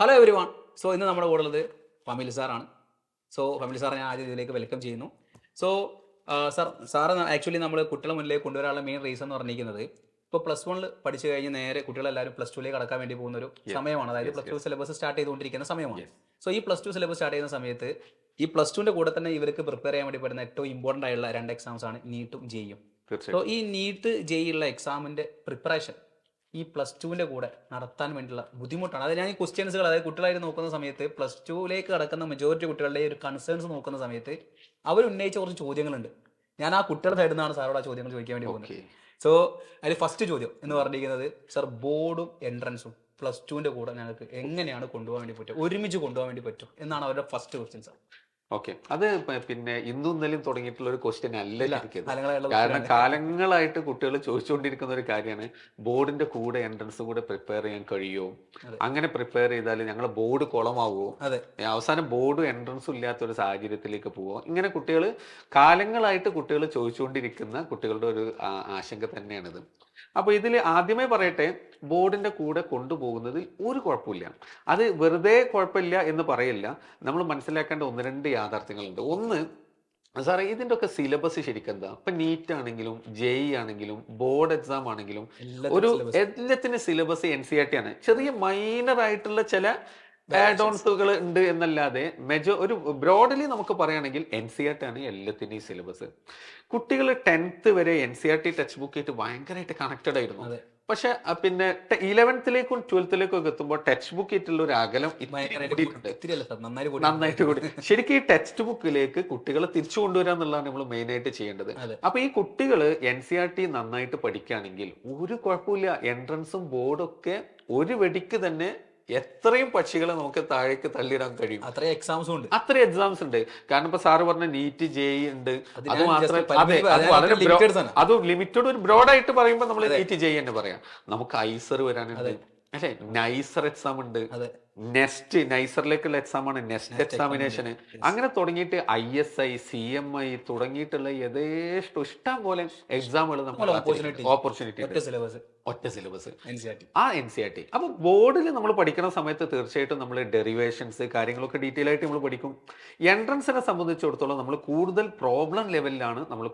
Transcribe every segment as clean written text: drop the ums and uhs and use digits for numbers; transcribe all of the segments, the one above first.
Hello every one. So ഇന്ന് നമ്മുടെ കൂടെ ഉള്ളത് ഫമിലി സാറാണ്. സോ ഫമിലി സാറെ ഞാൻ ആദ്യം ഇതിലേക്ക് വെൽക്കം ചെയ്യുന്നു. സോ സാറ് ആക്ച്വലി നമ്മൾ കുട്ടികളെ മുന്നിലേക്ക് കൊണ്ടുവരാനുള്ള മെയിൻ റീസൺ എന്ന് പറഞ്ഞിരിക്കുന്നത് ഇപ്പോൾ പ്ലസ് വണ്ണിൽ പഠിച്ചു കഴിഞ്ഞ് നേരെ കുട്ടികളെല്ലാവരും പ്ലസ് ടുവിലേക്ക് കടക്കാൻ വേണ്ടി പോകുന്ന ഒരു സമയമാണ്. അതായത് പ്ലസ് ടു സിലബസ് സ്റ്റാർട്ട് ചെയ്തുകൊണ്ടിരിക്കുന്ന സമയമാണ്. സോ ഈ പ്ലസ് ടു സിലബസ് സ്റ്റാർട്ട് ചെയ്യുന്ന സമയത്ത് ഈ പ്ലസ് ടുവിൻ്റെ കൂടെ തന്നെ ഇവർക്ക് പ്രിപ്പയർ ചെയ്യാൻ വേണ്ടി പറ്റുന്ന ഏറ്റവും ഇമ്പോർട്ടൻ്റ് ആയിട്ടുള്ള രണ്ട് എക്സാംസ് ആണ് നീറ്റും ജെയും. സോ ഈ നീറ്റ് ജെയുള്ള എക്സാമിൻ്റെ പ്രിപ്പറേഷൻ ഈ പ്ലസ് ടുവിൻ്റെ കൂടെ നടത്താൻ വേണ്ടിയുള്ള ബുദ്ധിമുട്ടാണ്. അതായത് ഞാൻ ഈ ക്വസ്റ്റ്യൻസുകൾ, അതായത് കുട്ടികളായിട്ട് നോക്കുന്ന സമയത്ത് പ്ലസ് ടുവിലേക്ക് കടക്കുന്ന മെജോറിറ്റി കുട്ടികളുടെ ഒരു കൺസേൺസ് നോക്കുന്ന സമയത്ത് അവർ ഉന്നയിച്ച കുറച്ച് ചോദ്യങ്ങളുണ്ട്. ഞാൻ ആ കുട്ടികളുടെ സൈഡിൽ നിന്നാണ് സാറോട് ആ ചോദ്യങ്ങൾ ചോദിക്കാൻ വേണ്ടി പോകുന്നത്. സോ അതിൽ ഫസ്റ്റ് ചോദ്യം എന്ന് പറഞ്ഞിരിക്കുന്നത്, സർ ബോർഡും എൻട്രൻസും പ്ലസ് ടുവിൻ്റെ കൂടെ ഞങ്ങൾക്ക് എങ്ങനെയാണ് കൊണ്ടുപോകാൻ വേണ്ടി പറ്റും, ഒരുമിച്ച് കൊണ്ടുപോകാൻ വേണ്ടി പറ്റും എന്നാണ് അവരുടെ ഫസ്റ്റ് ക്വസ്റ്റ്യൻ സാർ. ഓക്കെ, അത് പിന്നെ ഇന്നും ഇന്നലെയും തുടങ്ങിയിട്ടുള്ള ഒരു ക്വസ്റ്റ്യൻ അല്ല ഇരിക്കുന്നത്. കാരണം കാലങ്ങളായിട്ട് കുട്ടികൾ ചോദിച്ചുകൊണ്ടിരിക്കുന്ന ഒരു കാര്യമാണ്, ബോർഡിന്റെ കൂടെ എൻട്രൻസ് കൂടെ പ്രിപ്പയർ ചെയ്യാൻ കഴിയുമോ, അങ്ങനെ പ്രിപ്പയർ ചെയ്താൽ ഞങ്ങൾ ബോർഡ് കുളമാവുമോ, അവസാനം ബോർഡും എൻട്രൻസും ഇല്ലാത്ത ഒരു സാഹചര്യത്തിലേക്ക് പോവോ, ഇങ്ങനെ കുട്ടികൾ കാലങ്ങളായിട്ട് കുട്ടികൾ ചോദിച്ചുകൊണ്ടിരിക്കുന്ന കുട്ടികളുടെ ഒരു ആശങ്ക തന്നെയാണിത്. അപ്പൊ ഇതിൽ ആദ്യമേ പറയട്ടെ, ബോർഡിന്റെ കൂടെ കൊണ്ടുപോകുന്നതിൽ ഒരു കുഴപ്പമില്ല. അത് വെറുതെ കുഴപ്പമില്ല എന്ന് പറയില്ല. നമ്മൾ മനസ്സിലാക്കേണ്ട ഒന്ന് രണ്ട് യാഥാർത്ഥ്യങ്ങളുണ്ട്. ഒന്ന്, സാറേ ഇതിന്റെ ഒക്കെ സിലബസ് ശരിക്കും എന്താ? ഇപ്പൊ നീറ്റ് ആണെങ്കിലും ജെഇ ആണെങ്കിലും ബോർഡ് എക്സാം ആണെങ്കിലും എല്ലാത്തിന്റെ സിലബസ് NCERT ആണ്. ചെറിയ മൈനർ ആയിട്ടുള്ള ചില ആഡ് ഓൺസുകൾ ഉണ്ട് എന്നല്ലാതെ ഒരു ബ്രോഡലി നമുക്ക് പറയുകയാണെങ്കിൽ NCERT ആണ് എല്ലാത്തിൻ്റെയും സിലബസ്. കുട്ടികൾ 10th വരെ NCERT ടെക്സ്റ്റ് ബുക്ക് ആയിട്ട് ഭയങ്കരമായിട്ട് കണക്റ്റഡ് ആയിരുന്നു. പക്ഷെ പിന്നെ 11th-ലേക്കും 12th-ലേക്കും ഒക്കെ എത്തുമ്പോൾ ടെക്സ്റ്റ് ബുക്ക് ആയിട്ടുള്ള ഒരു അകലം നന്നായിട്ട് കൂടി. ശരിക്കും ഈ ടെക്സ്റ്റ് ബുക്കിലേക്ക് കുട്ടികളെ തിരിച്ചു കൊണ്ടുവരിക എന്നുള്ളതാണ് നമ്മൾ മെയിൻ ആയിട്ട് ചെയ്യേണ്ടത്. അപ്പൊ ഈ കുട്ടികൾ NCERT നന്നായിട്ട് പഠിക്കുകയാണെങ്കിൽ ഒരു കുഴപ്പമില്ല. എൻട്രൻസും ബോർഡും ഒക്കെ ഒരു വെടിക്ക് തന്നെ എത്രയും പക്ഷികളെ നമുക്ക് താഴേക്ക് തള്ളിയിടാൻ കഴിയും. അത്രയും എക്സാംസ് ഉണ്ട്. കാരണം ഇപ്പൊ സാറ് പറഞ്ഞ നീറ്റ് ജെഇ ഉണ്ട്. അത് മാത്രമല്ല, അത് ലിമിറ്റഡ് ഒരു ബ്രോഡായിട്ട് പറയുമ്പോൾ നമ്മൾ നീറ്റ് ജെഇ തന്നെ പറയാം. നമുക്ക് ഐസർ വരാനുണ്ട്, അല്ലെ, നൈസർ എക്സാം ഉണ്ട്, നെസ്റ്റ് നൈസറിലേക്കുള്ള എക്സാം ആണ് നെസ്റ്റ് എക്സാമിനേഷന്. അങ്ങനെ തുടങ്ങിയിട്ട് ISI CMI തുടങ്ങിയിട്ടുള്ള ഇഷ്ടം പോലെ എക്സാമുകൾ നമ്മൾ ഓപ്പർച്യൂണിറ്റി ഒറ്റ സിലബസ് ആ NCERT. അപ്പൊ ബോർഡിൽ നമ്മൾ പഠിക്കുന്ന സമയത്ത് തീർച്ചയായിട്ടും നമ്മൾ ഡെറിവേഷൻസ് കാര്യങ്ങളൊക്കെ ഡീറ്റെയിൽ ആയിട്ട് നമ്മൾ പഠിക്കും. എൻട്രൻസിനെ സംബന്ധിച്ചിടത്തോളം നമ്മൾ കൂടുതൽ പ്രോബ്ലം ലെവലിലാണ് നമ്മൾ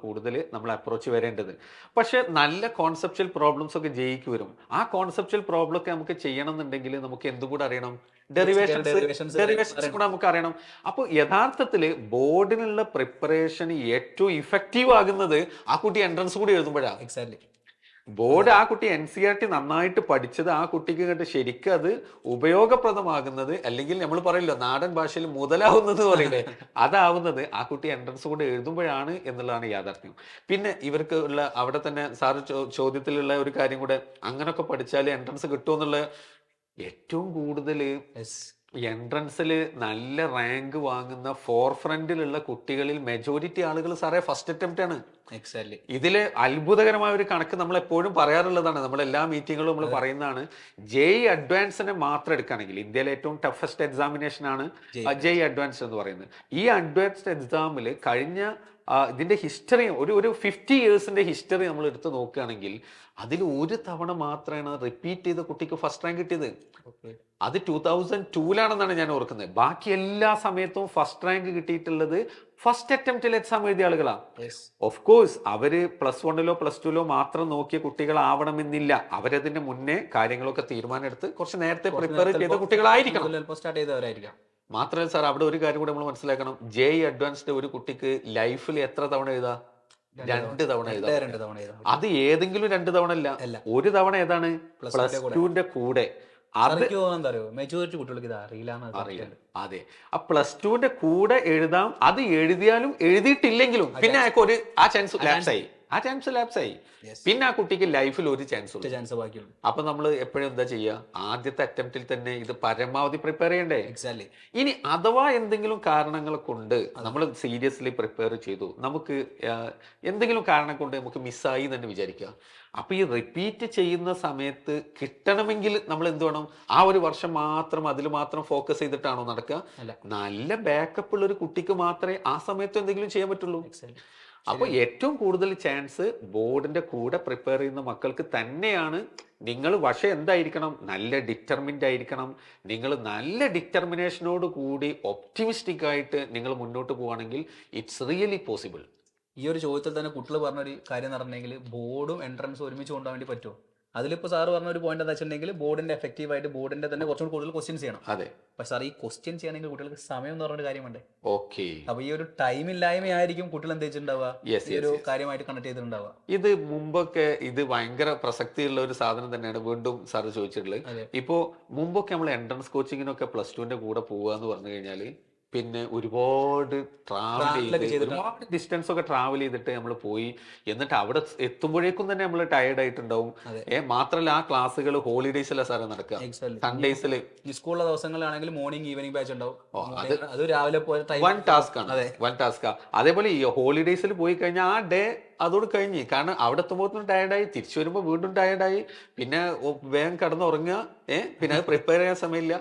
അപ്രോച്ച് വരേണ്ടത്. പക്ഷെ നല്ല കോൺസെപ്ച്വൽ പ്രോബ്ലംസ് ഒക്കെ ജെഇക്ക് വരും. ആ കോൺസെപ്ച്വൽ പ്രോബ്ലം ഒക്കെ നമുക്ക് ചെയ്യണം എന്നുണ്ടെങ്കിൽ നമുക്ക് എന്തും കൂടെ അറിയണം, ഡെറിവേഷൻസ് കൂടെ നമുക്ക് അറിയണം. അപ്പൊ യഥാർത്ഥത്തില് ബോർഡിനുള്ള പ്രിപ്പറേഷൻ ഏറ്റവും ഇഫക്റ്റീവ് ആകുന്നത് ആ കുട്ടി എൻട്രൻസ് കൂടി എഴുതുമ്പോഴാണ്. എക്സാക്ട്ലി. ബോർഡ് ആ കുട്ടി NCERT നന്നായിട്ട് പഠിച്ചത് ആ കുട്ടിക്ക് കേട്ട് ശരിക്കും അത് ഉപയോഗപ്രദമാകുന്നത്, അല്ലെങ്കിൽ നമ്മൾ പറയില്ല നാടൻ ഭാഷയിൽ മുതലാവുന്നത് പറയില്ലേ, അതാവുന്നത് ആ കുട്ടി എൻട്രൻസ് കൂടെ എഴുതുമ്പോഴാണ് എന്നുള്ളതാണ് യാഥാർത്ഥ്യം. പിന്നെ ഇവർക്ക് ഉള്ള അവിടെ തന്നെ സാറ് ചോദ്യത്തിലുള്ള ഒരു കാര്യം കൂടെ, അങ്ങനൊക്കെ പഠിച്ചാൽ എൻട്രൻസ് കിട്ടുമെന്നുള്ള, ഏറ്റവും കൂടുതൽ എൻട്രൻസിൽ നല്ല റാങ്ക് വാങ്ങുന്ന ഫോർഫ്രണ്ടിലുള്ള കുട്ടികളിൽ മെജോറിറ്റി ആളുകൾ സാറേ ഫസ്റ്റ് അറ്റംപ്റ്റ് ആണ്. എക്സാക്ട്ലി. ഇതില് അത്ഭുതകരമായ ഒരു കണക്ക് നമ്മൾ എപ്പോഴും പറയാറുള്ളതാണ്, നമ്മൾ എല്ലാ മീറ്റിങ്ങുകളും നമ്മൾ പറയുന്നതാണ്. ജെഇ അഡ്വാൻസിനെ മാത്രം എടുക്കുകയാണെങ്കിൽ ഇന്ത്യയിലെ ഏറ്റവും ടഫസ്റ്റ് എക്സാമിനേഷൻ ആണ് ജെഇ അഡ്വാൻസ് എന്ന് പറയുന്നത്. ഈ അഡ്വാൻസ്ഡ് എക്സാമിൽ കഴിഞ്ഞ ഇതിന്റെ ഹിസ്റ്ററി ഒരു 50 ഇയേഴ്സിന്റെ ഹിസ്റ്ററി നമ്മൾ എടുത്ത് നോക്കുകയാണെങ്കിൽ അതിൽ ഒരു തവണ മാത്രമാണ് റിപ്പീറ്റ് ചെയ്ത കുട്ടിക്ക് ഫസ്റ്റ് റാങ്ക് കിട്ടിയത്. അത് 2002-ലാണെന്നാണ് ഞാൻ ഓർക്കുന്നത്. ബാക്കി എല്ലാ സമയത്തും ഫസ്റ്റ് റാങ്ക് കിട്ടിയിട്ടുള്ളത് ഫസ്റ്റ് അറ്റംപ്റ്റിൽ എക്സാം എഴുതിയ ആളുകളാണ്. ഓഫ് കോഴ്സ് അവര് പ്ലസ് 1-ലോ പ്ലസ് 2-ലോ മാത്രം നോക്കിയ കുട്ടികളാവണമെന്നില്ല. അവരതിന്റെ മുന്നേ കാര്യങ്ങളൊക്കെ തീരുമാനം എടുത്ത് കുറച്ച് നേരത്തെ പ്രിപ്പയർ ചെയ്ത കുട്ടികളായിരിക്കണം. മാത്രമല്ല സാർ, അവിടെ ഒരു കാര്യം കൂടെ നമ്മൾ മനസ്സിലാക്കണം. ജെഇ അഡ്വാൻസ്ഡ് ഒരു കുട്ടിക്ക് ലൈഫിൽ എത്ര തവണ എഴുതാം? 2 തവണ എഴുതാം. അത് ഏതെങ്കിലും 2 തവണ അല്ല, ഒരു തവണ. ഏതാണ്? പ്ലസ് 2-ന്റെ കൂടെ. മെജോറിറ്റി കുട്ടികൾക്ക് ഇത് അറിയില്ല. അതെ, ആ പ്ലസ് 2-ന്റെ കൂടെ എഴുതാം. അത് എഴുതിയാലും എഴുതിയിട്ടില്ലെങ്കിലും പിന്നെ ആ ചാൻസ് ലാപ്സ് ആയി. പിന്നെ ആ കുട്ടിക്ക് ലൈഫിൽ ഒരു ചാൻസ് ബാക്കിയുള്ളൂ. അപ്പൊ നമ്മൾ എപ്പോഴും എന്താ ചെയ്യുക? ആദ്യത്തെ അറ്റംപ്റ്റിൽ തന്നെ ഇത് പരമാവധി പ്രിപ്പയർ ചെയ്യണ്ടേ? എക്സാക്ട്ലി. ഇനി അഥവാ എന്തെങ്കിലും കാരണങ്ങൾ കൊണ്ട് നമ്മൾ സീരിയസ്ലി പ്രിപ്പയർ ചെയ്തു, നമുക്ക് എന്തെങ്കിലും കാരണം കൊണ്ട് നമുക്ക് മിസ്സായി തന്നെ വിചാരിക്കുക. അപ്പൊ ഈ റിപ്പീറ്റ് ചെയ്യുന്ന സമയത്ത് കിട്ടണമെങ്കിൽ നമ്മൾ എന്ത് വേണം? ആ ഒരു വർഷം മാത്രം അതിൽ മാത്രം ഫോക്കസ് ചെയ്തിട്ടാണോ നടക്കുക? നല്ല ബാക്കപ്പ് ഉള്ള ഒരു കുട്ടിക്ക് മാത്രമേ ആ സമയത്ത് എന്തെങ്കിലും ചെയ്യാൻ പറ്റുള്ളൂ. അപ്പൊ ഏറ്റവും കൂടുതൽ ചാൻസ് ബോർഡിന്റെ കൂടെ പ്രിപ്പയർ ചെയ്യുന്ന മക്കൾക്ക് തന്നെയാണ്. നിങ്ങൾ പക്ഷെ എന്തായിരിക്കണം, നല്ല ഡിറ്റർമിൻഡ് ആയിരിക്കണം. നിങ്ങൾ നല്ല ഡിറ്റർമിനേഷനോട് കൂടി ഒപ്റ്റിമിസ്റ്റിക് ആയിട്ട് നിങ്ങൾ മുന്നോട്ട് പോവുകയാണെങ്കിൽ ഇറ്റ്സ് റിയലി പോസിബിൾ. ഈ ഒരു ചോദ്യത്തിൽ തന്നെ കുട്ടികൾ പറഞ്ഞൊരു കാര്യം എന്ന് പറഞ്ഞെങ്കിൽ ബോർഡും എൻട്രൻസും ഒരുമിച്ച് കൊണ്ടുപോകാൻ വേണ്ടി പറ്റുമോ? അതിലിപ്പോൾ സാറ് പറഞ്ഞ ഒരു പോയിന്റ് എന്താ വെച്ചിട്ടുണ്ടെങ്കിൽ ബോർഡിന്റെ എഫക്റ്റീവായിട്ട് ബോർഡിന്റെ തന്നെ കുറച്ചുകൂടി കൂടുതൽ ക്വസ്റ്റ്യൻസ് ചെയ്യണം. അതെ. പക്ഷെ സാർ ഈ ക്വസ്റ്റ്യൻ ചെയ്യണമെങ്കിൽ കുട്ടികൾക്ക് സമയം എന്ന് പറഞ്ഞൊരു കാര്യം വേണ്ടേ? ഓക്കെ. അപ്പൊ ഈ ഒരു ടൈം ഇല്ലായ്മയായിരിക്കും കുട്ടികൾ എന്ത് വെച്ചിട്ടുണ്ടാവുക, ഈ ഒരു കാര്യമായിട്ട് കണക്ട് ചെയ്തിട്ടുണ്ടാവുക. ഇത് മുമ്പൊക്കെ ഇത് ഭയങ്കര പ്രസക്തിയുള്ള ഒരു സാധനം തന്നെയാണ്. വീണ്ടും സാറ് ചോദിച്ചിട്ടുള്ളത്, ഇപ്പോ മുമ്പൊക്കെ നമ്മൾ എൻട്രൻസ് കോച്ചിങ്ങിനൊക്കെ +2ന്റെ കൂടെ പോവുക എന്ന് പറഞ്ഞു കഴിഞ്ഞാല് പിന്നെ ഒരുപാട് ട്രാവൽ ചെയ്ത് ഒരുപാട് ഡിസ്റ്റൻസ് ഒക്കെ ട്രാവൽ ചെയ്തിട്ട് നമ്മൾ പോയി, എന്നിട്ട് അവിടെ എത്തുമ്പോഴേക്കും തന്നെ നമ്മൾ ടയർഡ് ആയിട്ടുണ്ടാവും. മാത്രല്ല ആ ക്ലാസ്സുകൾ ഹോളിഡേയ്സിലെ സാറേ നടക്കുക, സൺഡേസിൽ. സ്കൂളിലെ ദിവസങ്ങളിലാണെങ്കിൽ മോർണിംഗ് ഈവനിങ് ബാച്ച് ഉണ്ടാവും. അത് രാവിലെ വൺ ടാസ്ക് ആണ്, വൺ ടാസ്കാ. അതേപോലെ ഈ ഹോളിഡേയ്സിൽ പോയി കഴിഞ്ഞാൽ ആ ഡേ അതോട് കഴിഞ്ഞ്. കാരണം അവിടെ എത്തുമ്പോഴത്തേനും ടയർഡായി, തിരിച്ചു വരുമ്പോൾ വീണ്ടും ടയർഡായി, പിന്നെ വേഗം കിടന്നുറങ്ങുക, പിന്നെ അത് പ്രിപ്പയർ ചെയ്യാൻ സമയമില്ല.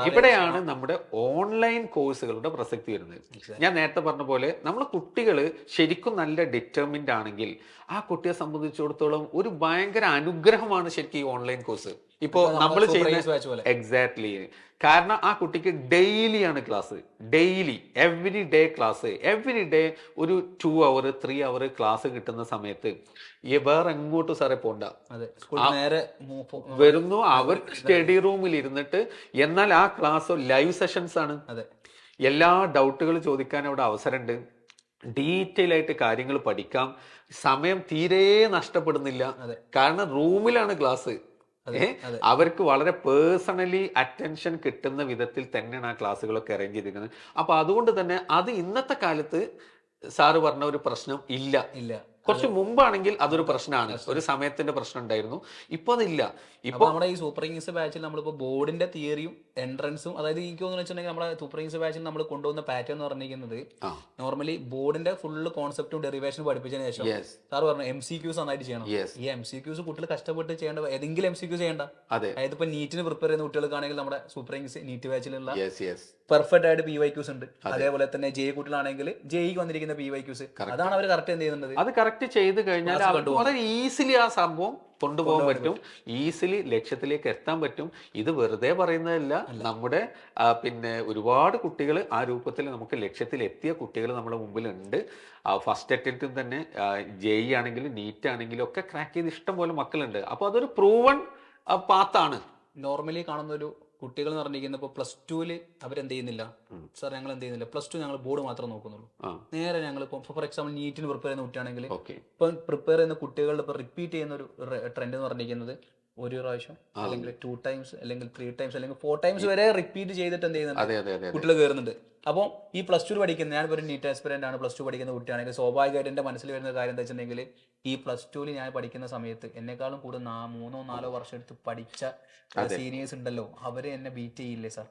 ഇവിടെയാണ് നമ്മുടെ ഓൺലൈൻ കോഴ്സുകളുടെ പ്രസക്തി വരുന്നത്. ഞാൻ നേരത്തെ പറഞ്ഞ പോലെ നമ്മൾ കുട്ടികൾ ശരിക്കും നല്ല ഡിറ്റർമിൻഡ് ആണെങ്കിൽ ആ കുട്ടിയെ സംബന്ധിച്ചിടത്തോളം ഒരു ഭയങ്കര അനുഗ്രഹമാണ് ശരിക്കും ഈ ഓൺലൈൻ കോഴ്സ്. ഇപ്പോ നമ്മൾ ചെയ്യുന്ന എക്സാക്ട്ലി. കാരണം ആ കുട്ടിക്ക് ഡെയിലി ആണ് class, daily every day class, every day ഒരു 2 hour 3 hour ക്ലാസ് കിട്ടുന്ന സമയത്ത് വേറെ എങ്ങോട്ടും സാറേ പോണ്ട, വരുന്നു അവർ സ്റ്റഡി റൂമിൽ ഇരുന്നിട്ട്. എന്നാൽ ആ ക്ലാസ് ലൈവ് സെഷൻസ് ആണ്. എല്ലാ ഡൗട്ടുകൾ ചോദിക്കാൻ അവിടെ അവസരമുണ്ട്, ഡീറ്റെയിൽ ആയിട്ട് കാര്യങ്ങൾ പഠിക്കാം, സമയം തീരെ നഷ്ടപ്പെടുന്നില്ല. കാരണം റൂമിലാണ് ക്ലാസ്. അവർക്ക് വളരെ പേഴ്സണലി അറ്റൻഷൻ കിട്ടുന്ന വിധത്തിൽ തന്നെയാണ് ആ ക്ലാസ്സുകളൊക്കെ അറേഞ്ച് ചെയ്തിരിക്കുന്നത്. അപ്പൊ അതുകൊണ്ട് തന്നെ അത് ഇന്നത്തെ കാലത്ത് സാറ് പറഞ്ഞ ഒരു പ്രശ്നം ഇല്ല. കുറച്ച് മുമ്പാണെങ്കിൽ അതൊരു പ്രശ്നമാണ്, ഒരു സമയത്തിന്റെ പ്രശ്നം ഉണ്ടായിരുന്നു. ഇപ്പൊ അതില്ല. ഇപ്പൊ നമ്മുടെ ഈ സൂപ്പർ കിങ്സ് ബാച്ചിൽ നമ്മളിപ്പോ ബോർഡിന്റെ തിയറിയും എൻട്രൻസും, അതായത് എനിക്ക് തോന്നുന്നു വെച്ചിട്ടുണ്ടെങ്കിൽ നമ്മുടെ സൂപ്പർ കിങ്സ് ബാച്ചിൽ നമ്മൾ കൊണ്ടുവന്ന പാറ്റേൺ എന്ന് പറഞ്ഞിരിക്കുന്നത് നോർമലി ബോർഡിന്റെ ഫുള്ള് കോൺസെപ്റ്റും ഡെറിവേഷനും പഠിപ്പിച്ചതിന് ശേഷം സാർ പറഞ്ഞു MCQs നന്നായിട്ട് ചെയ്യണം. ഈ MCQs കുട്ടികൾ കഷ്ടപ്പെട്ട് ചെയ്യേണ്ട, ഏതെങ്കിലും MCQ ചെയ്യേണ്ട. അതായത് ഇപ്പൊ നീറ്റിന് പ്രിപ്പയർ ചെയ്യുന്ന കുട്ടികൾക്കാണെങ്കിൽ നമ്മുടെ സൂപ്പർ കിങ്സ് നീറ്റ് ബാച്ചിലുള്ള പെർഫെക്റ്റ് ആയിട്ട് PYQs ഉണ്ട്. അതേപോലെ തന്നെ JE കുട്ടികളാണെങ്കിൽ JEക്ക് വന്നിരിക്കുന്ന PYQs, അതാണ് അവർ കറക്റ്റ് എന്ത് ചെയ്യുന്നത്. അത് കറക്റ്റ് ചെയ്ത് കഴിഞ്ഞാൽ വളരെ ഈസിലി ആ സംഭവം കൊണ്ടുപോകാൻ പറ്റും, ഈസിലി ലക്ഷ്യത്തിലേക്ക് എത്താൻ പറ്റും. ഇത് വെറുതെ പറയുന്നതല്ല. നമ്മുടെ പിന്നെ ഒരുപാട് കുട്ടികൾ ആ രൂപത്തിൽ നമുക്ക് ലക്ഷ്യത്തിൽ എത്തിയ കുട്ടികൾ നമ്മുടെ മുമ്പിലുണ്ട്. ഫസ്റ്റ് അറ്റംപ്റ്റും തന്നെ JE ആണെങ്കിലും നീറ്റ് ആണെങ്കിലും ഒക്കെ ക്രാക്ക് ചെയ്ത് ഇഷ്ടം പോലെ മക്കളുണ്ട്. അപ്പൊ അതൊരു പ്രൂവൺ പാത്താണ്. നോർമലി കാണുന്ന ഒരു കുട്ടികൾ എന്ന് പറഞ്ഞിരിക്കുന്നത് ഇപ്പോൾ +2 അവരെന്ത് ചെയ്യുന്നില്ല, സാർ ഞങ്ങൾ എന്ത് ചെയ്യുന്നില്ല, +2 ഞങ്ങൾ ബോർഡ് മാത്രം നോക്കുന്നുള്ളൂ. നേരെ ഞങ്ങൾ ഇപ്പോൾ ഫോർ എക്സാമ്പിൾ നീറ്റിന് പ്രിപ്പയർ ചെയ്യുന്ന കുട്ടിയാണെങ്കിൽ ഇപ്പം പ്രിപ്പയർ ചെയ്യുന്ന കുട്ടികളുടെ ഇപ്പോൾ റിപ്പീറ്റ് ചെയ്യുന്ന ഒരു ട്രെൻഡ് എന്ന് പറഞ്ഞിരിക്കുന്നത് ഒരു പ്രാവശ്യം അല്ലെങ്കിൽ 2 times അല്ലെങ്കിൽ 3 times അല്ലെങ്കിൽ 4 times വരെ റിപ്പീറ്റ് ചെയ്തിട്ട് എന്ത് ചെയ്യുന്നുണ്ട്, കുട്ടികൾ കയറുന്നുണ്ട്. അപ്പോൾ ഈ +2 പഠിക്കുന്ന, ഞാനിപ്പോൾ ഒരു നീറ്റ് ആസ്പിറന്റ് ആണ്, +2 പഠിക്കുന്ന കുട്ടിയാണെങ്കിൽ സ്വാഭാവികമായിട്ട് എൻ്റെ മനസ്സിൽ വരുന്ന കാര്യം എന്താ വെച്ചിട്ടുണ്ടെങ്കിൽ ഈ +2 ഞാൻ പഠിക്കുന്ന സമയത്ത് എന്നെക്കാളും കൂടുതൽ 3-4 വർഷം എടുത്ത് പഠിച്ച സീനിയേഴ്സ് ഉണ്ടല്ലോ, അവര് എന്നെ ബീറ്റ് ചെയ്യില്ലേ സാർ?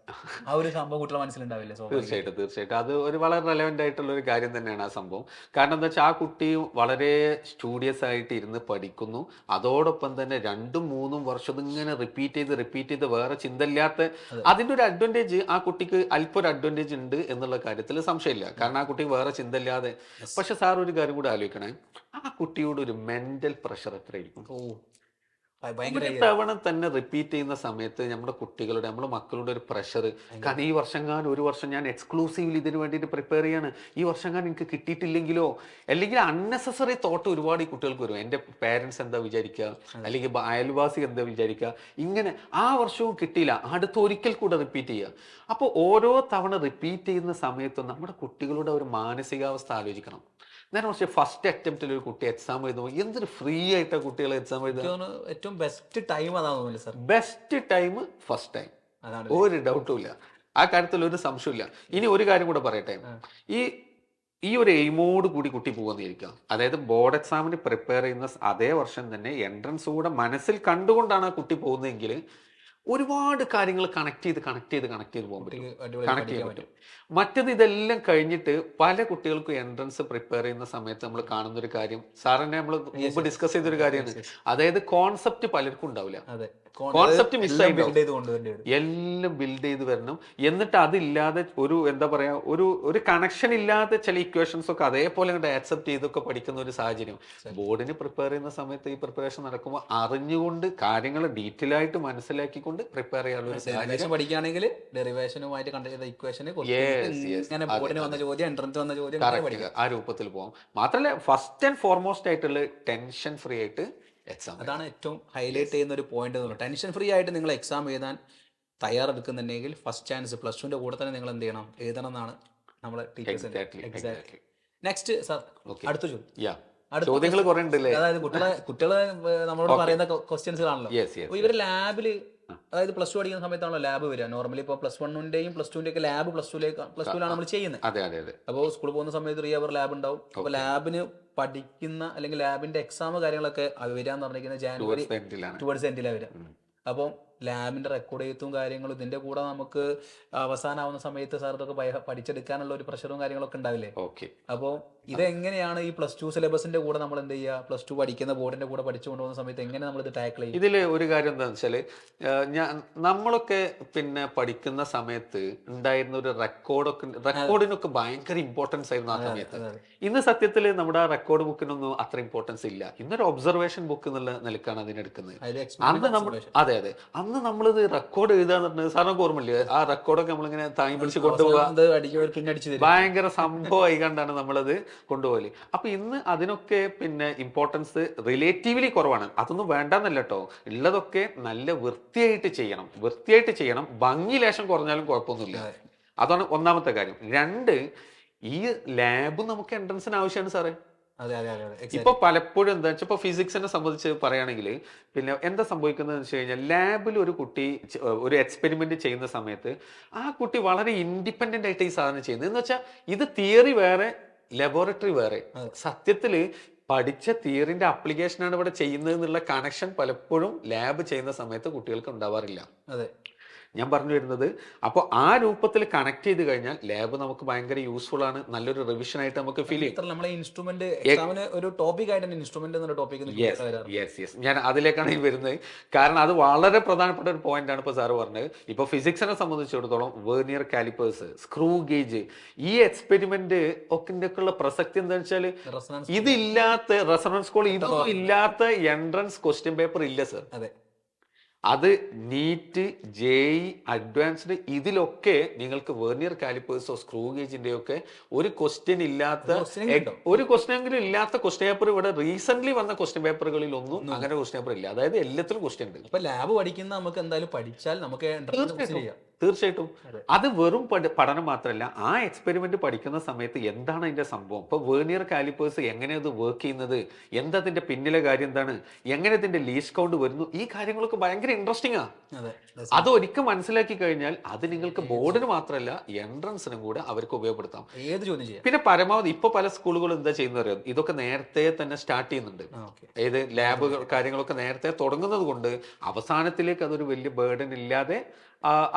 ആ ഒരു സംഭവം കുട്ടികളുടെ മനസ്സിലുണ്ടാവില്ലേ? തീർച്ചയായിട്ടും അത് ഒരു വളരെ റെലവെന്റ് ആയിട്ടുള്ള ഒരു കാര്യം തന്നെയാണ് ആ സംഭവം. കാരണം എന്താ വെച്ചാൽ ആ കുട്ടി വളരെ സ്റ്റുഡിയസ് ആയിട്ട് ഇരുന്ന് പഠിക്കുന്നു, അതോടൊപ്പം തന്നെ 2-3 വർഷം ഇങ്ങനെ റിപ്പീറ്റ് ചെയ്ത് വേറെ ചിന്തയില്ലാത്ത, അതിന്റെ ഒരു അഡ്വാൻറ്റേജ് ആ കുട്ടിക്ക് അല്പം ഒരു അഡ്വാൻറ്റേജ് ഉണ്ട് എന്നുള്ള കാര്യത്തിൽ സംശയമില്ല. കാരണം ആ കുട്ടിക്ക് വേറെ ചിന്തയില്ലാതെ. പക്ഷെ സാർ ഒരു കാര്യം കൂടെ ആലോചിക്കണേ, ആ കുട്ടിയോട് ഒരു മെന്റൽ പ്രഷർ എത്രയായിരിക്കും? തവണ തന്നെ റിപ്പീറ്റ് ചെയ്യുന്ന സമയത്ത് നമ്മുടെ മക്കളുടെ ഒരു പ്രഷർ. കാരണം ഈ ഒരു വർഷം ഞാൻ എക്സ്ക്ലൂസീവ്ലി ഇതിന് വേണ്ടിയിട്ട് പ്രിപ്പയർ ചെയ്യാണ്, ഈ വർഷം എനിക്ക് കിട്ടിയിട്ടില്ലെങ്കിലോ, അല്ലെങ്കിൽ അൺനെസസറി തോട്ട് ഒരുപാട് ഈ കുട്ടികൾക്ക് വരും. എൻ്റെ പേരൻസ് എന്താ വിചാരിക്കുക, അല്ലെങ്കിൽ അയൽവാസി എന്താ വിചാരിക്കുക, ഇങ്ങനെ ആ വർഷവും കിട്ടിയില്ല, അടുത്ത ഒരിക്കൽ കൂടെ റിപ്പീറ്റ് ചെയ്യുക. അപ്പോൾ ഓരോ തവണ റിപ്പീറ്റ് ചെയ്യുന്ന സമയത്തും നമ്മുടെ കുട്ടികളുടെ ഒരു മാനസികാവസ്ഥ ആലോചിക്കണം. നേരെ പക്ഷേ ഫസ്റ്റ് അറ്റംപ്റ്റിൽ ഒരു കുട്ടി എക്സാം എഴുതുമ്പോൾ എന്തൊരു ഫ്രീ ആയിട്ടാണ് കുട്ടികൾ എക്സാം എഴുതുക. ഏറ്റവും ബെസ്റ്റ് ടൈം അതാണ് sir. Best time first time, ഒരു ഡൗട്ടും ഇല്ല ആ കാര്യത്തിൽ, ഒരു സംശയമില്ല. ഇനി ഒരു കാര്യം കൂടെ പറയട്ടെ, ഈ ഒരു എയിമോട് കൂടി കുട്ടി പോകുന്നിരിക്കുക, അതായത് ബോർഡ് എക്സാമിന് പ്രിപ്പയർ ചെയ്യുന്ന അതേ വർഷം തന്നെ എൻട്രൻസ് കൂടെ മനസ്സിൽ കണ്ടുകൊണ്ടാണ് ആ കുട്ടി പോകുന്നതെങ്കിൽ ഒരുപാട് കാര്യങ്ങൾ കണക്ട് ചെയ്ത് പോകാൻ പറ്റും, അടിപൊളി കണക്ട് ചെയ്യാൻ പറ്റും. മറ്റത് ഇതെല്ലാം കഴിഞ്ഞിട്ട് പല കുട്ടികൾക്കും എൻട്രൻസ് പ്രിപ്പയർ ചെയ്യുന്ന സമയത്ത് നമ്മൾ കാണുന്ന ഒരു കാര്യം, സാറിനെ നമ്മൾ മുമ്പ് ഡിസ്കസ് ചെയ്തൊരു കാര്യമാണ്, അതായത് കോൺസെപ്റ്റ് പലർക്കും ഉണ്ടാവില്ല. കോൺസെപ്റ്റ് മിസ്സായിട്ടുണ്ടാവും. എല്ലാം ബിൽഡ് ചെയ്ത് വരണം. എന്നിട്ട് അതില്ലാതെ ഒരു എന്താ പറയാ, ഒരു കണക്ഷൻ ഇല്ലാതെ ചില ഇക്വേഷൻസ് ഒക്കെ അതേപോലെ ആക്സെപ്റ്റ് ചെയ്തൊക്കെ പഠിക്കുന്ന ഒരു സാഹചര്യം ബോർഡിന് പ്രിപ്പയർ ചെയ്യുന്ന സമയത്ത് ഈ പ്രിപ്പറേഷൻ നടക്കുമ്പോൾ അറിഞ്ഞുകൊണ്ട് കാര്യങ്ങൾ ഡീറ്റെയിൽ ആയിട്ട് മനസ്സിലാക്കിക്കൊണ്ട് പ്രിപ്പയർ ചെയ്യാനുള്ള ഒരു സാഹചര്യം പഠിക്കുകയാണെങ്കിൽ ഡെറിവേഷനുമായിട്ട് കണ്ട ഇക്വേഷന് ആ രൂപത്തിൽ പോകാം. മാത്രമല്ല ഫസ്റ്റ് ആൻഡ് ഫോർമോസ്റ്റ് ആയിട്ടുള്ള ടെൻഷൻ ഫ്രീ ആയിട്ട് എക്സാം, അതാണ് ഏറ്റവും ഹൈലൈറ്റ് ചെയ്യുന്ന ഒരു പോയിന്റ്. ടെൻഷൻ ഫ്രീ ആയിട്ട് നിങ്ങൾ എക്സാം എഴുതാൻ തയ്യാറെടുക്കുന്നുണ്ടെങ്കിൽ ഫസ്റ്റ് ചാൻസ് പ്ലസ് ടുവിന്റെ കൂടെ തന്നെ നിങ്ങൾ എന്ത് ചെയ്യണം, എഴുതണം എന്നാണ് നമ്മളെ ടീച്ചേഴ്സ്. നെക്സ്റ്റ് സാർ, അടുത്ത ചോദ്യം. ചോദ്യങ്ങൾ കുറെ ഉണ്ടല്ലേ, അതായത് കുട്ടികളെ നമ്മളോട് പറയുന്ന ക്വസ്റ്റ്യൻസുകളാണല്ലോ. ഇവര് ലാബില്, അതായത് പ്ലസ് ടു പഠിക്കുന്ന സമയത്താണല്ലോ ലാബ് വരിക. നോർമലി ഇപ്പോൾ പ്ലസ് വണ്ണിന്റെയും പ്ലസ് ടുവിന്റെ ഒക്കെ ലാബ് പ്ലസ് ടുവിലാണ് നമ്മൾ ചെയ്യുന്നത്. അപ്പോൾ സ്കൂളിൽ പോകുന്ന സമയത്ത് 3 അവർ ലാബ് ഉണ്ടാവും. അപ്പോൾ ലാബിന് പഠിക്കുന്ന അല്ലെങ്കിൽ ലാബിന്റെ എക്സാം കാര്യങ്ങളൊക്കെ വരികയെന്ന് പറഞ്ഞിരിക്കുന്നത് ജാനുവരി ടുവേർഡ്സ് എൻഡിലാണ് വരിക. അപ്പം ലാബിന്റെ റെക്കോർഡ് എഴുത്തും കാര്യങ്ങളും ഇതിന്റെ കൂടെ നമുക്ക് അവസാനമാവുന്ന സമയത്ത് സാർ ഇതൊക്കെ പഠിച്ചെടുക്കാനുള്ള ഒരു പ്രഷറും കാര്യങ്ങളൊക്കെ ഉണ്ടാവില്ലേ. അപ്പോൾ ഇതെങ്ങനെയാണ് ഈ പ്ലസ് ടു സിലബസിന്റെ കൂടെ നമ്മൾ എന്ത് ചെയ്യുക, പ്ലസ് ടു പഠിക്കുന്ന ബോർഡിന്റെ കൂടെ പഠിച്ചു കൊണ്ടുപോകുന്ന സമയത്ത് എങ്ങനെ നമ്മൾ ഇത് ടാക്കിൾ ചെയ്യും? ഇതില് ഒരു കാര്യം എന്താണെന്ന് വെച്ചാല്, നമ്മളൊക്കെ പിന്നെ പഠിക്കുന്ന സമയത്ത് ഉണ്ടായിരുന്ന ഒരു റെക്കോർഡിനൊക്കെ ഭയങ്കര ഇമ്പോർട്ടൻസ് ആയിരുന്നു ആ സമയത്ത്. ഇന്ന് സത്യത്തിൽ നമ്മുടെ ആ റെക്കോർഡ് ബുക്കിനൊന്നും അത്ര ഇമ്പോർട്ടൻസ് ഇല്ല. ഇന്നൊരു ഒബ്സർവേഷൻ ബുക്ക് എന്നുള്ള നിലക്കാണ് അതിനെടുക്കുന്നത്. അന്ന് നമ്മൾ അതെ അന്ന് നമ്മളിത് റെക്കോർഡ് എഴുതാന്ന് പറഞ്ഞത് സാറിനൊക്കെ ഓർമ്മയില്ലേ, ആ റെക്കോർഡൊക്കെ നമ്മളിങ്ങനെ താങ്ങി പിടിച്ച് കൊണ്ടുപോകാൻ ഭയങ്കര സംഭവമായി കണ്ടാണ് നമ്മളത് കൊണ്ടുപോകല്. അപ്പൊ ഇന്ന് അതിനൊക്കെ പിന്നെ ഇമ്പോർട്ടൻസ് റിലേറ്റീവ്ലി കുറവാണ്. അതൊന്നും വേണ്ടെന്നല്ല കേട്ടോ, ഉള്ളതൊക്കെ നല്ല വൃത്തിയായിട്ട് ചെയ്യണം. ഭംഗി ലേശം കുറഞ്ഞാലും കുഴപ്പമൊന്നുമില്ല. അതാണ് ഒന്നാമത്തെ കാര്യം. 2, ഈ ലാബ് നമുക്ക് എൻട്രൻസിന് ആവശ്യമാണ് സാറേ. ഇപ്പൊ പലപ്പോഴും എന്താ വെച്ചാൽ, ഇപ്പൊ ഫിസിക്സിനെ സംബന്ധിച്ച് പറയുകയാണെങ്കിൽ പിന്നെ എന്താ സംഭവിക്കുന്നത് വെച്ച് കഴിഞ്ഞാൽ, ലാബിൽ ഒരു കുട്ടി ഒരു എക്സ്പെരിമെന്റ് ചെയ്യുന്ന സമയത്ത് ആ കുട്ടി വളരെ ഇൻഡിപെൻഡന്റ് ആയിട്ട് ഈ സാധനം ചെയ്യുന്നത്. എന്ന് വെച്ചാൽ ഇത് തിയറി വേറെ, ലബോറട്ടറി വേറെ. സത്യത്തില് പഠിച്ച തിയറിന്റെ അപ്ലിക്കേഷനാണ് ഇവിടെ ചെയ്യുന്നത് എന്നുള്ള കണക്ഷൻ പലപ്പോഴും ലാബ് ചെയ്യുന്ന സമയത്ത് കുട്ടികൾക്ക് ഉണ്ടാവാറില്ല. ഞാൻ പറഞ്ഞു വരുന്നത്, അപ്പോൾ ആ രൂപത്തിൽ കണക്ട് ചെയ്ത് കഴിഞ്ഞാൽ ലാബ് നമുക്ക് ഭയങ്കര യൂസ്ഫുൾ ആണ്, നല്ലൊരു റിവിഷൻ ആയിട്ട് നമുക്ക് ഫീൽ ചെയ്യും. നമ്മളെ ഇൻസ്ട്രുമെന്റ് എക്സാമിന് ഒരു ടോപ്പിക് ആയിട്ട് ഇൻസ്ട്രുമെന്റ് എന്ന ടോപ്പിക് ഞാൻ അതിലേക്കാണ് ഈ വരുന്നത്. കാരണം അത് വളരെ പ്രധാനപ്പെട്ട ഒരു പോയിന്റ് ആണ് ഇപ്പൊ സാറ് പറഞ്ഞത്. ഇപ്പൊ ഫിസിക്സിനെ സംബന്ധിച്ചിടത്തോളം വെർനിയർ കാലിപ്പേഴ്സ്, സ്ക്രൂ ഗേജ്, ഈ എക്സ്പെരിമെന്റ് ഒക്കെ പ്രസക്തി എന്താ വെച്ചാൽ, ഇതില്ലാത്ത റെസൊണൻസ് കോൾ ഇതൊന്നും ഇല്ലാത്ത എൻട്രൻസ് ക്വസ്റ്റ്യൻ പേപ്പർ ഇല്ല സർ. അത് നീറ്റ്, JEE, അഡ്വാൻസ്ഡ്, ഇതിലൊക്കെ നിങ്ങൾക്ക് വെർനിയർ കാലിപ്പേഴ്സോ സ്ക്രൂ ഗേജിന്റെ ഒക്കെ ഒരു ക്വസ്റ്റ്യൻ ഇല്ലാത്ത, ഒരു ക്വസ്റ്റ്യനെങ്കിലും ഇല്ലാത്ത ക്വസ്റ്റ്യൻ പേപ്പർ ഇവിടെ റീസെന്റ് വന്ന ക്വസ്റ്റ്യൻ പേപ്പറുകളിൽ ഒന്നും അങ്ങനെ ക്വസ്റ്റ്യൻ പേപ്പർ ഇല്ല. അതായത് എല്ലാത്തിലും ക്വസ്റ്റ്യൻ ഉണ്ട്. ഇപ്പൊ ലാബ് പഠിക്കുന്ന നമുക്ക് എന്തായാലും പഠിച്ചാൽ നമുക്ക് തീർച്ചയായിട്ടും അത് വെറും പഠനം മാത്രമല്ല, ആ എക്സ്പെരിമെന്റ് പഠിക്കുന്ന സമയത്ത് എന്താണ് അതിന്റെ സംഭവം, ഇപ്പൊ വെർനിയർ കാലിപ്പേഴ്സ് എങ്ങനെ അത് വർക്ക് ചെയ്യുന്നത്, എന്താ അതിന്റെ പിന്നിലെ കാര്യം എന്താണ്, എങ്ങനെ ഇതിന്റെ ലീസ്റ്റ് കൗണ്ട് വരുന്നു, ഈ കാര്യങ്ങളൊക്കെ ഭയങ്കര ഇൻട്രസ്റ്റിംഗ് ആണ്. അത് ഒരിക്കൽ മനസ്സിലാക്കി കഴിഞ്ഞാൽ അത് നിങ്ങൾക്ക് ബോർഡിന് മാത്രമല്ല എൻട്രൻസിനും കൂടെ അവർക്ക് ഉപയോഗപ്പെടുത്താം. പിന്നെ പരമാവധി ഇപ്പൊ പല സ്കൂളുകളും എന്താ ചെയ്യുന്നത്, ഇതൊക്കെ നേരത്തെ തന്നെ സ്റ്റാർട്ട് ചെയ്യുന്നുണ്ട്. ഏത് ലാബ് കാര്യങ്ങളൊക്കെ നേരത്തെ തുടങ്ങുന്നത് കൊണ്ട് അവസാനത്തിലേക്ക് അതൊരു വലിയ ബേർഡൻ ഇല്ലാതെ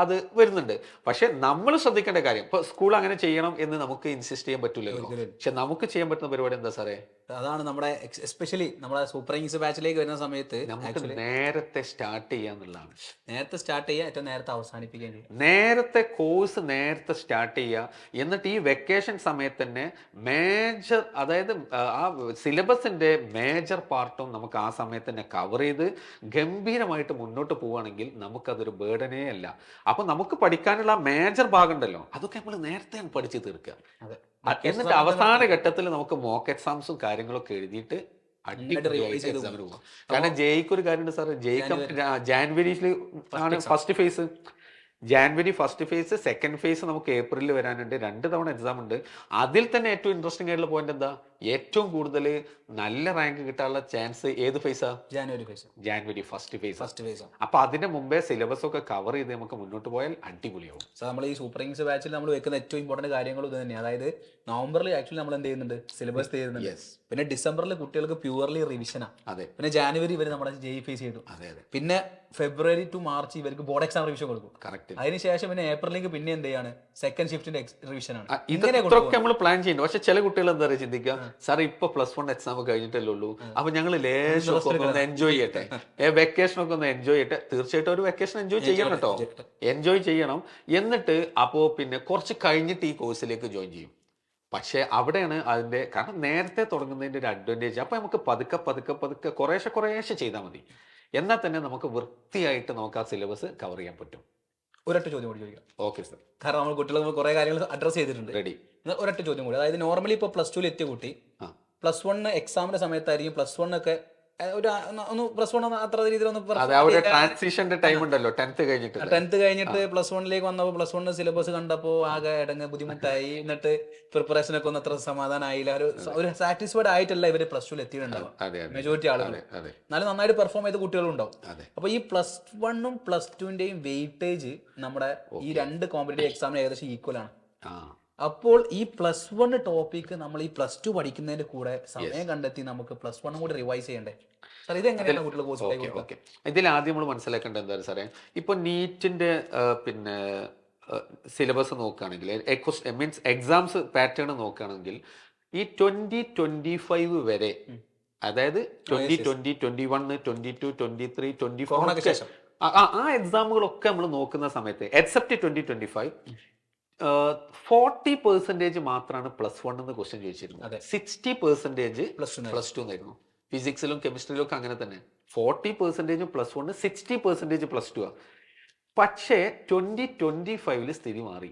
അത് വരുന്നുണ്ട്. പക്ഷെ നമ്മൾ ശ്രദ്ധിക്കേണ്ട കാര്യം, ഇപ്പൊ സ്കൂൾ അങ്ങനെ ചെയ്യണം എന്ന് നമുക്ക് ഇൻസിസ്റ്റ് ചെയ്യാൻ പറ്റില്ലല്ലോ. പക്ഷെ നമുക്ക് ചെയ്യാൻ പറ്റുന്ന പരിപാടി എന്താ സാറേ, അതാണ് നമ്മുടെ എസ്പെഷ്യലി നമ്മുടെ സൂപ്പർ കിങ്സ് ബാച്ചിലേക്ക് വരുന്ന സമയത്ത് നമുക്ക് നേരത്തെ സ്റ്റാർട്ട് ചെയ്യാന്നുള്ളതാണ്. നേരത്തെ സ്റ്റാർട്ട് ചെയ്യുക, ഏറ്റവും നേരത്തെ അവസാനിപ്പിക്കുകയും ചെയ്യും. നേരത്തെ കോഴ്സ് നേരത്തെ സ്റ്റാർട്ട് ചെയ്യുക. എന്നിട്ട് ഈ വെക്കേഷൻ സമയത്ത് തന്നെ മേജർ, അതായത് ആ സിലബസിന്റെ മേജർ പാർട്ടും നമുക്ക് ആ സമയത്ത് തന്നെ കവർ ചെയ്ത് ഗംഭീരമായിട്ട് മുന്നോട്ട് പോവുകയാണെങ്കിൽ നമുക്കതൊരു ബേർഡനേ അല്ല. അപ്പൊ നമുക്ക് പഠിക്കാനുള്ള മേജർ ഭാഗം ഉണ്ടല്ലോ, അതൊക്കെ നമ്മൾ നേരത്തെ പഠിച്ചു തീർക്കുക. എന്നിട്ട് അവസാന ഘട്ടത്തിൽ നമുക്ക് മോക്ക് എക്സാംസും കാര്യങ്ങളൊക്കെ എഴുതിയിട്ട് അടിപൊളിയായിട്ട് എക്സാമിന് പോകാം. കാരണം ജെയ്ക്ക് ഒരു കാര്യമുണ്ട് സാർ, ജെയ്ക്ക് ജാനുവരിയിൽ ആണ് first phase. January first phase, second phase നമുക്ക് ഏപ്രിലിൽ വരാനുണ്ട്. 2 തവണ എക്സാം ഉണ്ട്. അതിൽ തന്നെ ഏറ്റവും ഇൻട്രസ്റ്റിംഗ് ആയിട്ടുള്ള പോയിന്റ് എന്താ, ഏറ്റവും കൂടുതൽ നല്ല റാങ്ക് കിട്ടാനുള്ള ചാൻസ് ഏത് ഫേസാ? January phase, January first first phase. അപ്പൊ അതിന്റെ മുമ്പേ സിലബസ് ഒക്കെ കവർ ചെയ്ത് നമുക്ക് മുന്നോട്ട് പോയാൽ അടിപൊളിയാവും. സോ നമ്മൾ ഈ സൂപ്പർ കിങ്സ് ബാച്ചിൽ നമ്മൾ വെക്കുന്ന ഏറ്റവും ഇമ്പോർട്ടന്റ് കാര്യങ്ങൾ ഇത് തന്നെയാണ്. അതായത് നവംബറിൽ ആക്ച്വലി നമ്മൾ എന്ത് ചെയ്യുന്നുണ്ട്, സിലബസ് ചെയ്യുന്നുണ്ട്. പിന്നെ ഡിസംബറിൽ കുട്ടികൾക്ക് പ്യൂർലി റിവിഷനാണ്. അതെ. പിന്നെ ജാനുവരി ഇവർ നമ്മുടെ ജെഇ ഫേസ് ചെയ്തു. അതെ അതെ. പിന്നെ ഫെബ്രുവരി ടു മാർച്ച് ഇവർക്ക് ബോർഡ് എക്സാം റിവിഷൻ കൊടുക്കും. കറക്റ്റ്. അതിനുശേഷം പിന്നെ ഏപ്രിലേക്ക് പിന്നെ എന്ത് ചെയ്യാണ്, സെക്കൻഡ് ഷിഫ്റ്റിന്റെ റിവിഷൻ ആണ്. ഇതൊക്കെ നമ്മൾ പ്ലാൻ ചെയ്യുന്നു. പക്ഷെ ചില കുട്ടികൾ എന്താ പറയുക ചിന്തിക്കുക, സാർ ഇപ്പൊ +1 എക്സാം കഴിഞ്ഞിട്ടല്ലേ ഉള്ളൂ, അപ്പൊ ഞങ്ങൾ ലേശം ഒന്ന് എൻജോയ് ചെയ്യട്ടെ, വെക്കേഷൻ ഒക്കെ ഒന്ന് എൻജോയ് ചെയ്യട്ടെ. തീർച്ചയായിട്ടും ഒരു വെക്കേഷൻ എൻജോയ് ചെയ്യണം കേട്ടോ, എൻജോയ് ചെയ്യണം. എന്നിട്ട് അപ്പോ പിന്നെ കുറച്ച് കഴിഞ്ഞിട്ട് ഈ കോഴ്സിലേക്ക് ജോയിൻ ചെയ്യും. പക്ഷെ അവിടെയാണ് അതിന്റെ, കാരണം നേരത്തെ തുടങ്ങുന്നതിന്റെ ഒരു അഡ്വാൻറ്റേജ്. അപ്പൊ നമുക്ക് പതുക്കെ പതുക്കെ പതുക്കെ കുറേശ്ശെ ചെയ്താൽ മതി. എന്നാൽ തന്നെ നമുക്ക് വൃത്തിയായിട്ട് നമുക്ക് ആ സിലബസ് കവർ ചെയ്യാൻ പറ്റും. ഒരൊറ്റ ചോദ്യം കൂടി ചോദിക്കാം. Okay sir. കാരണം നമ്മൾ കുട്ടികൾ കുറെ കാര്യങ്ങൾ അഡ്രസ് ചെയ്തിട്ടുണ്ട്. റെഡി. ഒരൊറ്റ ചോദ്യം കൂടി. അതായത് നോർമലി ഇപ്പോൾ +2 എത്തിയ കുട്ടി +1 എക്സാമിന്റെ സമയത്തായിരിക്കും +1 ഒക്കെ ഒന്ന് +1 അത്ര രീതിയിൽ ട്രാൻസിഷന്റെ ടൈം ഉണ്ടല്ലോ, 10th കഴിഞ്ഞിട്ട് +1ലേക്ക് വന്നപ്പോൾ +1 സിലബസ് കണ്ടപ്പോൾ ആകെ ബുദ്ധിമുട്ടായി. എന്നിട്ട് പ്രിപ്പറേഷൻ ഒക്കെ ഒന്നും അത്ര സമാധാനമായില്ല. ഒരു സാറ്റിസ്ഫൈഡ് ആയിട്ടല്ല ഇവര് +2 എത്തിയിട്ടുണ്ടാവും മെജോറിറ്റി ആളുകൾ. എന്നാലും നന്നായിട്ട് പെർഫോം ചെയ്ത കുട്ടികളുണ്ടാവും. അപ്പൊ ഈ +1ഉം +2ന്റെയും വെയിറ്റേജ് നമ്മുടെ ഈ രണ്ട് കോമ്പറ്റേറ്റീവ് എക്സാമിന് ഏകദേശം ഈക്വൽ ആണ്. അപ്പോൾ ഈ +1 ടോപ്പിക് നമ്മൾ ഈ +2 പഠിക്കുന്നതിന്റെ കൂടെ സമയം കണ്ടെത്തി നമുക്ക് +1 കൂടി റിവൈസ് ചെയ്യണ്ടേ സാർ? ഇത് എങ്ങനെയാണ് കുട്ടികൾ? ഇതിൽ ആദ്യം നമ്മൾ മനസ്സിലാക്കേണ്ടത് എന്താ സാറേ, ഇപ്പൊ നീറ്റിന്റെ പിന്നെ സിലബസ് നോക്കുകയാണെങ്കിൽ, മീൻസ് എക്സാംസ് പാറ്റേൺ നോക്കുകയാണെങ്കിൽ, ഈ 2025 വരെ, അതായത് 2020, 2021, 2022, 2023, 2024 ആ എക്സാമുകളൊക്കെ നമ്മൾ നോക്കുന്ന സമയത്ത്, എക്സെപ്റ്റ് 2025, 40% മാത്രമാണ് +1 എന്ന് ക്വസ്റ്റ്യൻ ചോദിച്ചിരുന്നത്. 60% +2 എന്നായിരുന്നു. ഫിസിക്സിലും കെമിസ്ട്രിയിലും ഒക്കെ അങ്ങനെ തന്നെ 40% +1, 60% +2. പക്ഷേ 2025 സ്ഥിതി മാറി.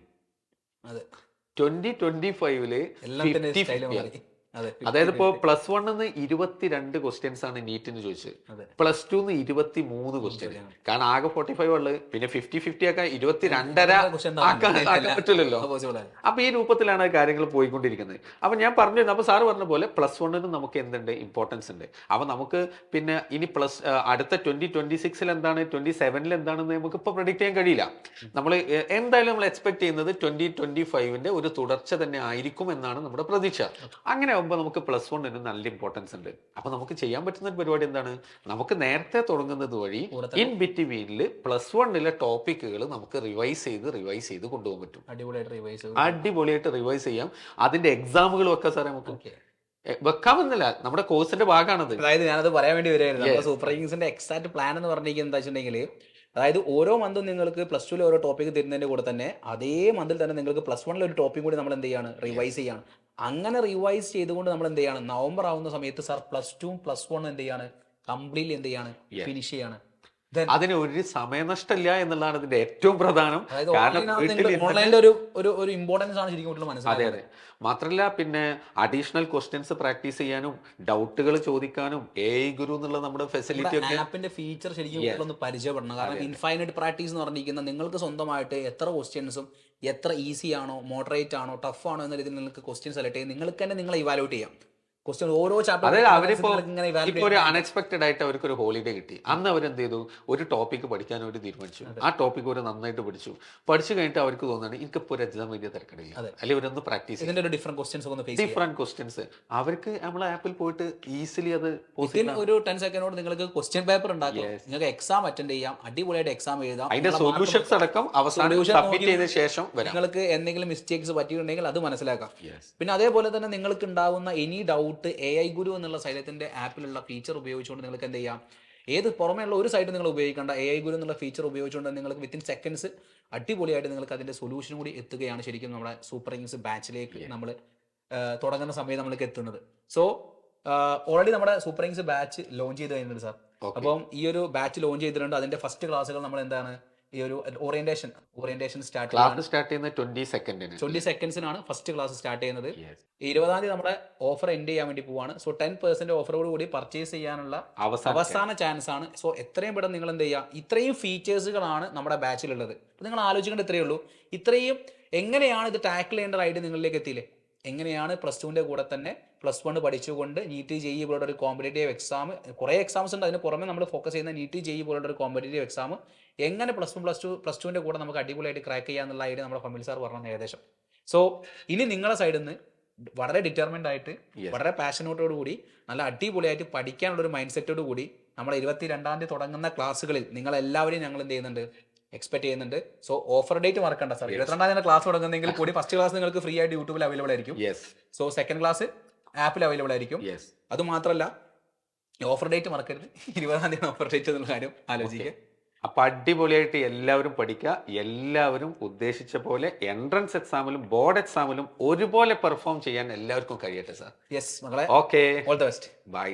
2025 50-50. അതായത് ഇപ്പോ +1 22 ക്വസ്റ്റ്യൻസ് ആണ് നീറ്റിന് ചോദിച്ചത്, +2 23 ക്വസ്റ്റ്യൻ. കാരണം ആകെ 45 ഉള്ളത്, പിന്നെ 50-50 ആക്കാൻ 22.5 ആക്കാൻ പറ്റില്ലല്ലോ. അപ്പൊ ഈ രൂപത്തിലാണ് കാര്യങ്ങൾ പോയിക്കൊണ്ടിരിക്കുന്നത്. അപ്പൊ ഞാൻ പറഞ്ഞു, അപ്പൊ സാറ് പറഞ്ഞ പോലെ +1 നമുക്ക് എന്തുണ്ട്, ഇമ്പോർട്ടൻസ് ഉണ്ട്. അപ്പൊ നമുക്ക് പിന്നെ ഇനി അടുത്ത 2026 എന്താണ്, 27 എന്താണെന്ന് നമുക്ക് ഇപ്പൊ പ്രെഡിക്ട് ചെയ്യാൻ കഴിയില്ല. നമ്മൾ എന്തായാലും നമ്മൾ എക്സ്പെക്ട് ചെയ്യുന്നത് 2025 ഒരു തുടർച്ച തന്നെ ആയിരിക്കും എന്നാണ് നമ്മുടെ പ്രതീക്ഷ. അങ്ങനെ നമുക്ക് +1 നല്ല ഇമ്പോർട്ടൻസ് ഉണ്ട്. അപ്പൊ നമുക്ക് ചെയ്യാൻ പറ്റുന്ന പരിപാടി എന്താണ്, നമുക്ക് നേരത്തെ തുടങ്ങുന്നത് വഴി ഇൻ ബിറ്റ്വീനിൽ +1 ടോപ്പിക്കുകൾ നമുക്ക് റിവൈസ് ചെയ്ത് കൊണ്ടുപോകാൻ പറ്റും. അടിപൊളിയായിട്ട് റിവൈസ് ചെയ്യാം. അതിന്റെ എക്സാമുകളും ഒക്കെ സാറേ നമുക്ക് വെക്കാമെന്നില്ല, നമ്മുടെ കോഴ്സിന്റെ ഭാഗമാണത്. അതായത് ഞാനത് പറയാൻ വേണ്ടി വരുമായിരുന്നു. സൂപ്പർ കിങ്സിന്റെ എക്സാക്ട് പ്ലാൻ എന്ന് പറഞ്ഞിരിക്കുന്നത് എന്താ വെച്ചിട്ടുണ്ടെങ്കിൽ, അതായത് ഓരോ മന്തും നിങ്ങൾക്ക് +2 ഓരോ ടോപ്പിക് തരുന്നതിന്റെ കൂടെ തന്നെ അതേ മന്തിൽ തന്നെ നിങ്ങൾക്ക് +1 ഒരു ടോപ്പിക് കൂടി നമ്മൾ എന്ത് ചെയ്യാണ്, റിവൈസ് ചെയ്യാണ്. അങ്ങനെ റിവൈസ് ചെയ്തുകൊണ്ട് നമ്മൾ എന്ത് ചെയ്യാണ്, നവംബർ ആവുന്ന സമയത്ത് സാർ +2 +1 എന്ത് ചെയ്യാണ്, കംപ്ലീറ്റ്ലി എന്ത് ചെയ്യാണ്, ഫിനിഷ് ചെയ്യാണ്. അതിന് ഒരു സമയനഷ്ടമില്ല എന്നുള്ളതാണ് ഇതിന്റെ ഏറ്റവും പ്രധാനം. ഓൺലൈനിലെ ഒരു ഇമ്പോർട്ടൻസ് ആണ് ശരിക്കും മനസ്സിലായത്. അതെ. മാത്രല്ല പിന്നെ അഡീഷണൽ ക്വസ്റ്റ്യൻസ് പ്രാക്ടീസ് ചെയ്യാനും ഡൗട്ടുകൾ ചോദിക്കാനും AI ഗുരു എന്നുള്ള നമ്മുടെ ഫെസിലിറ്റി ആപ്പിന്റെ ഫീച്ചർ ശരിക്കും ഒന്ന് പരിചയപ്പെടണം. കാരണം ഇൻഫൈനൈറ്റ് പ്രാക്ടീസ് എന്ന് പറഞ്ഞിരിക്കുന്ന നിങ്ങൾക്ക് സ്വന്തമായിട്ട് എത്ര ക്വസ്റ്റ്യൻസും എത്ര ഈസി ആണോ, മോഡറേറ്റ് ആണോ, ടഫ് ആണോ എന്ന രീതിയിൽ നിങ്ങൾക്ക് ക്വസ്റ്റ്യൻ സെലക്ട് ചെയ്ത് നിങ്ങൾക്ക് തന്നെ നിങ്ങളെ ഇവാലുവേറ്റ് ചെയ്യാം. ഓരോ അവരിപ്പോ ഒരു അൺഎക്സ്പെക്ടഡ് ആയിട്ട് അവർക്ക് ഒരു ഹോളിഡേ കിട്ടി. അന്ന് അവരെന്ത് ചെയ്തു, ഒരു ടോപ്പിക് പഠിക്കാൻ അവർ തീരുമാനിച്ചു. ആ ടോപ്പിക് അവർ നന്നായിട്ട് പഠിച്ചു കഴിഞ്ഞിട്ട് അവർക്ക് തോന്നുന്നത് എനിക്കിപ്പോ ഒരു എക്സാം വലിയ തിരക്കിടില്ല, അല്ലെങ്കിൽ അവരൊന്ന് പ്രാക്ടീസ് ഡിഫറെന്റ് ക്വസ്റ്റ്യൻസ് അവർക്ക് നമ്മളെ ആപ്പിൽ പോയിട്ട് ഈസിലി അത് ഒരു 10 സെക്കൻഡോട് നിങ്ങൾക്ക് ക്വസ്റ്റ്യൻ പേപ്പർ ഉണ്ടാക്കാം, നിങ്ങൾക്ക് എക്സാം അറ്റൻഡ് ചെയ്യാം, അടിപൊളിയായിട്ട് എക്സാം എഴുതാം. അതിന്റെ സൊല്യൂഷൻസ് അടക്കം അവസാനം സബ്മിറ്റ് ചെയ്ത ശേഷം നിങ്ങൾക്ക് എന്തെങ്കിലും മിസ്റ്റേക്സ് പറ്റിയിട്ടുണ്ടെങ്കിൽ അത് മനസ്സിലാക്കാം. പിന്നെ അതേപോലെ തന്നെ നിങ്ങൾക്ക് ഉണ്ടാവുന്ന എനി ഡൗട്ട് AI ഗുരു എന്നുള്ള സൈലത്തിന്റെ ആപ്പിലുള്ള ഫീച്ചർ ഉപയോഗിച്ചുകൊണ്ട് നിങ്ങൾക്ക് എന്ത് ചെയ്യാം, ഏത് പുറമേയുള്ള ഒരു സൈറ്റ് നിങ്ങൾ ഉപയോഗിക്കേണ്ട, AI ഗുരു എന്നുള്ള ഫീച്ചർ ഉപയോഗിച്ചുകൊണ്ട് നിങ്ങൾക്ക് വിത്തിൻ സെക്കൻഡ്സ് അടിപൊളിയായിട്ട് നിങ്ങൾക്ക് അതിന്റെ സൊല്യൂഷൻ കൂടി എത്തുകയാണ് ശരിക്കും നമ്മുടെ സൂപ്പർ കിങ്സ് ബാച്ചിലേക്ക് നമ്മൾ തുടങ്ങുന്ന സമയത്ത് നമ്മൾക്ക് എത്തുന്നത്. സോ ഓൾറെഡി നമ്മുടെ സൂപ്പർ കിങ്സ് ബാച്ച് ലോഞ്ച് ചെയ്ത് കഴിഞ്ഞിട്ടുണ്ട് സാർ. അപ്പം ഈ ഒരു ബാച്ച് ലോഞ്ച് ചെയ്തിട്ടുണ്ട്. അതിന്റെ ഫസ്റ്റ് ക്ലാസ്സുകൾ നമ്മൾ എന്താണ്, ഈ ഒരു ഓറിയന്റേഷൻ സ്റ്റാർട്ട് ചെയ്യുന്നത് 20 സെക്കൻഡ്സിനാണ് ഫസ്റ്റ് ക്ലാസ് സ്റ്റാർട്ട് ചെയ്യുന്നത്. 20-ാം തീയതി നമ്മുടെ ഓഫർ എൻഡ് ചെയ്യാൻ വേണ്ടി പോവാണ്. സോ 10% ഓഫറോട് കൂടി പർച്ചേസ് ചെയ്യാനുള്ള അവസാന ചാൻസ് ആണ്. സോ എത്രയും പെട്ടെന്ന് നിങ്ങൾ എന്ത് ചെയ്യുക, ഇത്രയും ഫീച്ചേഴ്സുകളാണ് നമ്മുടെ ബാച്ചിലുള്ളത്. നിങ്ങൾ ആലോചിക്കേണ്ട ഇത്രയേ ഉള്ളൂ, ഇത്രയും എങ്ങനെയാണ് ഇത് ടാക്കിൾ ചെയ്യേണ്ട ഐഡിയ നിങ്ങളിലേക്ക് എത്തിയില്ലേ. എങ്ങനെയാണ് പ്ലസ് ടുവിൻ്റെ കൂടെ തന്നെ പ്ലസ് വൺ പഠിച്ചുകൊണ്ട് നീറ്റ് ജെഇ പോലുള്ള ഒരു കോമ്പറ്റേറ്റീവ് എക്സാം, കുറേ എക്സാംസ് ഉണ്ട്, അതിന് പുറമെ നമ്മൾ ഫോക്കസ് ചെയ്യുന്ന നീറ്റ് ജെഇ പോലുള്ള ഒരു കോമ്പറ്റേറ്റീവ് എക്സാം എങ്ങനെ പ്ലസ് ടുവിൻ്റെ കൂടെ നമുക്ക് അടിപൊളിയായിട്ട് ക്രാക്ക് ചെയ്യാന്നുള്ള ഐഡിയ നമ്മുടെ ഫമിൽ സാർ പറഞ്ഞു ഏകദേശം. സോ ഇനി നിങ്ങളുടെ സൈഡിൽ നിന്ന് വളരെ ഡിറ്റർമിൻഡ് ആയിട്ട് വളരെ പാഷനോട്ടോട് കൂടി നല്ല അടിപൊളിയായിട്ട് പഠിക്കാനുള്ള ഒരു മൈൻഡ് സെറ്റോട് കൂടി നമ്മുടെ 22-ാം തീയതി തുടങ്ങുന്ന ക്ലാസ്സുകളിൽ നിങ്ങളെല്ലാവരെയും ഞങ്ങൾ എന്ത് ചെയ്യുന്നുണ്ട്, എക്സ്പെക്ട് ചെയ്യുന്നുണ്ട്. സോ ഓഫർ ഡേറ്റ് മറക്കണ്ട സാർ, 22-ാം തീയതി ക്ലാസ് തുടങ്ങുന്നതെങ്കിൽ കൂടി ഫസ്റ്റ് ക്ലാസ് നിങ്ങൾക്ക് ഫ്രീ ആയിട്ട് യൂട്യൂബിൽ അവൈലബിൾ ആയിരിക്കും. സോ സെക്കൻഡ് ക്ലാസ് ആപ്പിൽ അവൈലബിൾ ആയിരിക്കും. അതുമാത്രമല്ല ഓഫർ ഡേറ്റ് മറക്കരുത്, 20-ാം തീയതി ഓഫർ ഡേറ്റ് എന്നുള്ള കാര്യം ആലോചിക്കുക. അപ്പൊ അടിപൊളിയായിട്ട് എല്ലാവരും പഠിക്കുക. എല്ലാവരും ഉദ്ദേശിച്ച പോലെ എൻട്രൻസ് എക്സാമിലും ബോർഡ് എക്സാമിലും ഒരുപോലെ പെർഫോം ചെയ്യാൻ എല്ലാവർക്കും കഴിയട്ടെ സാർ. യെസ് മകളെ, okay, all the best, by.